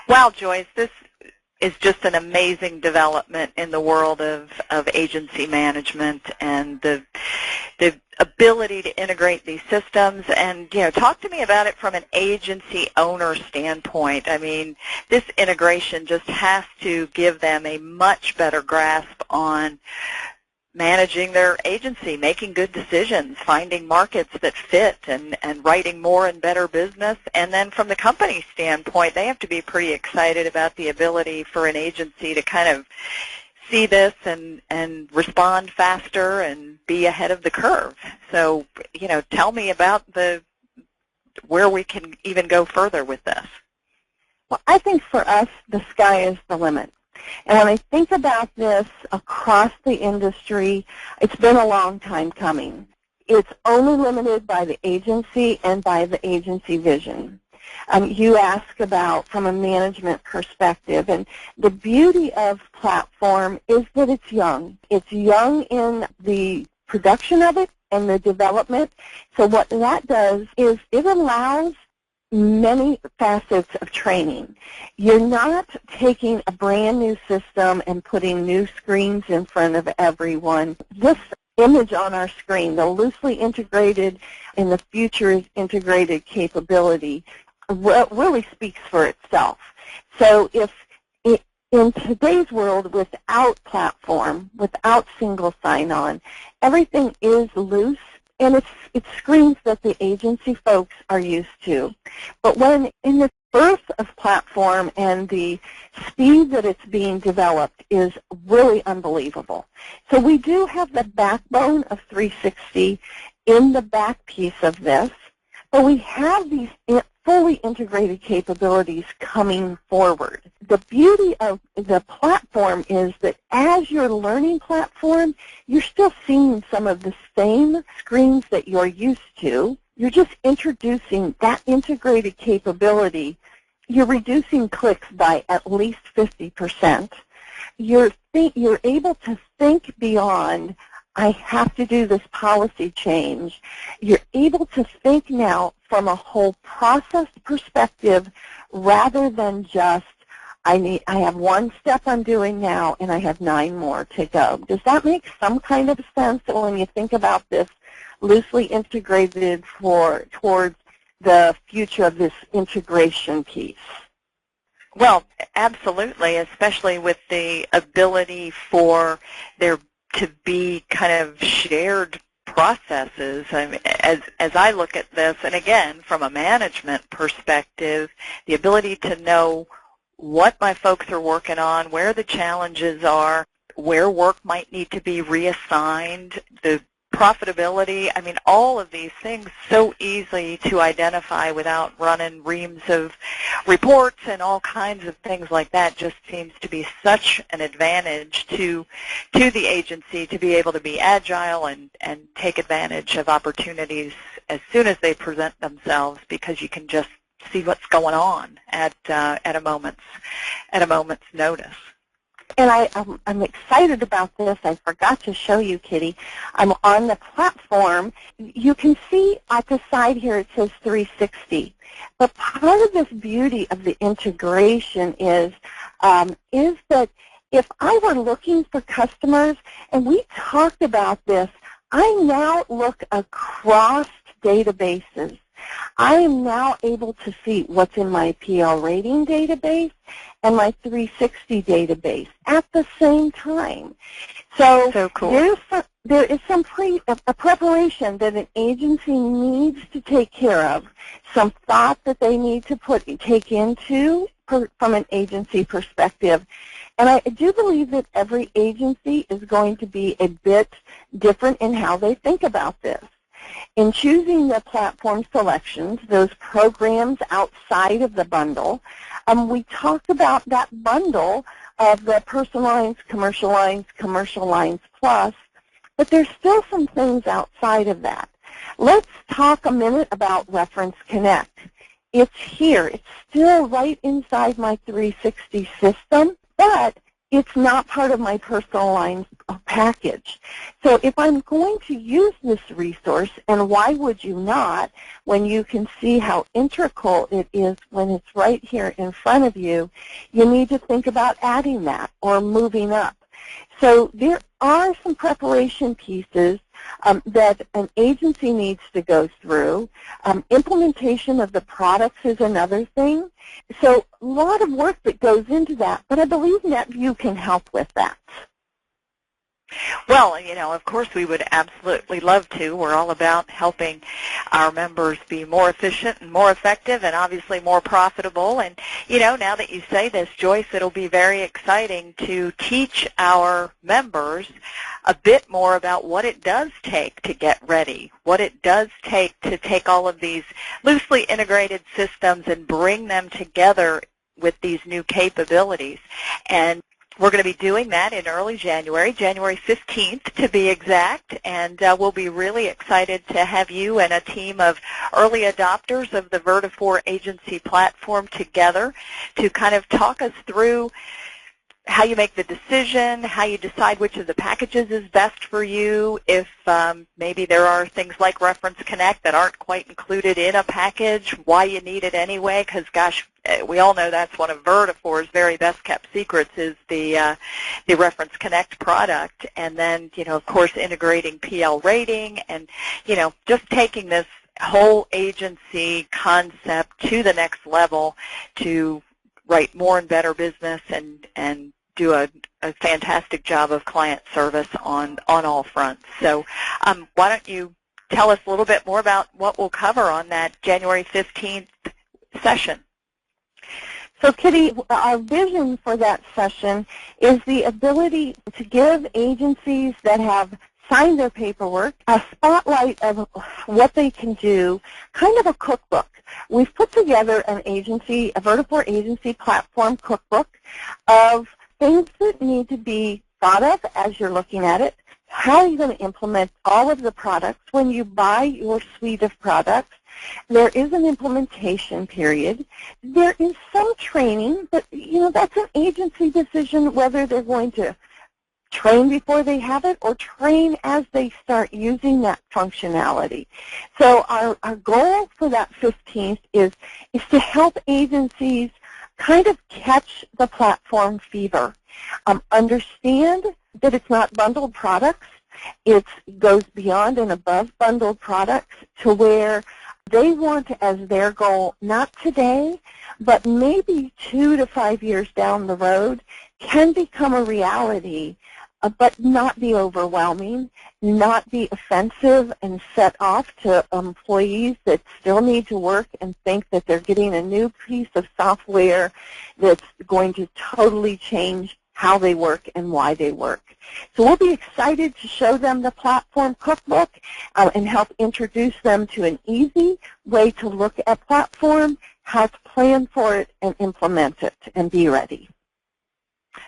Wow, Joyce, this is just an amazing development in the world of agency management and the ability to integrate these systems. And, talk to me about it from an agency owner standpoint. I mean, this integration just has to give them a much better grasp on managing their agency, making good decisions, finding markets that fit, and writing more and better business. And then from the company standpoint, they have to be pretty excited about the ability for an agency to kind of see this and respond faster and be ahead of the curve. So, tell me about where we can even go further with this. Well, I think for us, the sky is the limit. And when I think about this across the industry, it's been a long time coming. It's only limited by the agency and by the agency vision. You ask about from a management perspective, and the beauty of platform is that it's young. It's young in the production of it and the development. So what that does is it allows many facets of training. You're not taking a brand new system and putting new screens in front of everyone. This image on our screen, the loosely integrated in the future is integrated capability, really speaks for itself. So if in today's world, without platform, without single sign-on, everything is loose. And it's screens that the agency folks are used to. But when in the birth of platform and the speed that it's being developed is really unbelievable. So we do have the backbone of 360 in the back piece of this, but we have these fully integrated capabilities coming forward. The beauty of the platform is that as you're learning platform, you're still seeing some of the same screens that you're used to. You're just introducing that integrated capability. You're reducing clicks by at least 50%. You're able to think beyond, I have to do this policy change. You're able to think now from a whole process perspective rather than just, I have one step I'm doing now and I have 9 more to go. Does that make some kind of sense when you think about this loosely integrated towards the future of this integration piece? Well, absolutely, especially with the ability for there to be kind of shared processes. I mean, as I look at this, and again, from a management perspective, the ability to know what my folks are working on, where the challenges are, where work might need to be reassigned, the profitability, I mean, all of these things so easy to identify without running reams of reports and all kinds of things like that just seems to be such an advantage to the agency to be able to be agile and take advantage of opportunities as soon as they present themselves, because you can just see what's going on at a moment's notice. And I'm excited about this. I forgot to show you, Kitty. I'm on the platform. You can see at the side here it says 360. But part of this beauty of the integration is that if I were looking for customers, and we talked about this, I now look across databases. I am now able to see what's in my PL rating database and my 360 database at the same time. So cool. There is some a preparation that an agency needs to take care of, some thought that they need to take into from an agency perspective. And I do believe that every agency is going to be a bit different in how they think about this. In choosing the platform selections, those programs outside of the bundle, we talked about that bundle of the personal lines, commercial lines plus, but there's still some things outside of that. Let's talk a minute about Reference Connect. It's here. It's still right inside my 360 system, but it's not part of my personal lines package. So if I'm going to use this resource, and why would you not when you can see how integral it is when it's right here in front of you, you need to think about adding that or moving up. So there are some preparation pieces that an agency needs to go through. Implementation of the products is another thing. So a lot of work that goes into that, but I believe NetVU can help with that. Well, of course we would absolutely love to. We're all about helping our members be more efficient and more effective and obviously more profitable. And, now that you say this, Joyce, it'll be very exciting to teach our members a bit more about what it does take to get ready, what it does take to take all of these loosely integrated systems and bring them together with these new capabilities. And we're going to be doing that in early January, January 15th to be exact, and we'll be really excited to have you and a team of early adopters of the Vertafore Agency Platform together to kind of talk us through how you make the decision, how you decide which of the packages is best for you, if maybe there are things like Reference Connect that aren't quite included in a package, why you need it anyway, because, gosh, we all know that's one of Vertafore's very best-kept secrets is the Reference Connect product, and then, of course, integrating PL rating and, just taking this whole agency concept to the next level to write more and better business and do a fantastic job of client service on all fronts. So why don't you tell us a little bit more about what we'll cover on that January 15th session? So, Kitty, our vision for that session is the ability to give agencies that have signed their paperwork a spotlight of what they can do, kind of a cookbook. We've put together a Vertafore Agency Platform cookbook of things that need to be thought of as you're looking at it. How are you going to implement all of the products when you buy your suite of products? There is an implementation period. There is some training, but that's an agency decision whether they're going to train before they have it or train as they start using that functionality. So our goal for that 15th is to help agencies kind of catch the platform fever. Understand that it's not bundled products. It goes beyond and above bundled products to where they want as their goal, not today, but maybe 2 to 5 years down the road, can become a reality, but not be overwhelming, not be offensive and set off to employees that still need to work and think that they're getting a new piece of software that's going to totally change how they work and why they work. So we'll be excited to show them the platform cookbook and help introduce them to an easy way to look at platform, how to plan for it and implement it and be ready.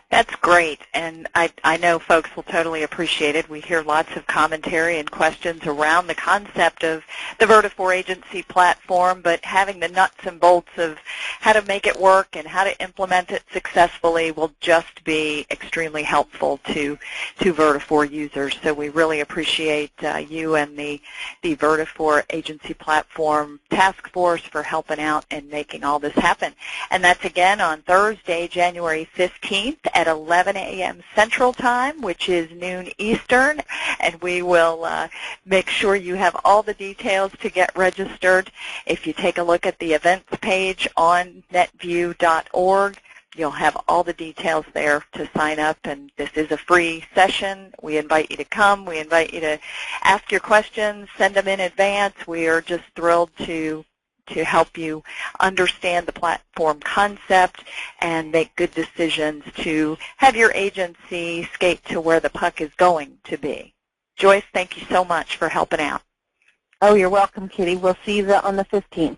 That's great, and I know folks will totally appreciate it. We hear lots of commentary and questions around the concept of the Vertafore Agency Platform, but having the nuts and bolts of how to make it work and how to implement it successfully will just be extremely helpful to Vertafore users. So we really appreciate you and the Vertafore Agency Platform Task Force for helping out and making all this happen. And that's again on Thursday, January 15th at 11 a.m. Central Time, which is noon Eastern, and we will make sure you have all the details to get registered. If you take a look at the events page on NetVU.org, you'll have all the details there to sign up, and this is a free session. We invite you to come. We invite you to ask your questions, send them in advance. We are just thrilled to help you understand the platform concept and make good decisions to have your agency skate to where the puck is going to be. Joyce, thank you so much for helping out. Oh, you're welcome, Kitty. We'll see you on the 15th.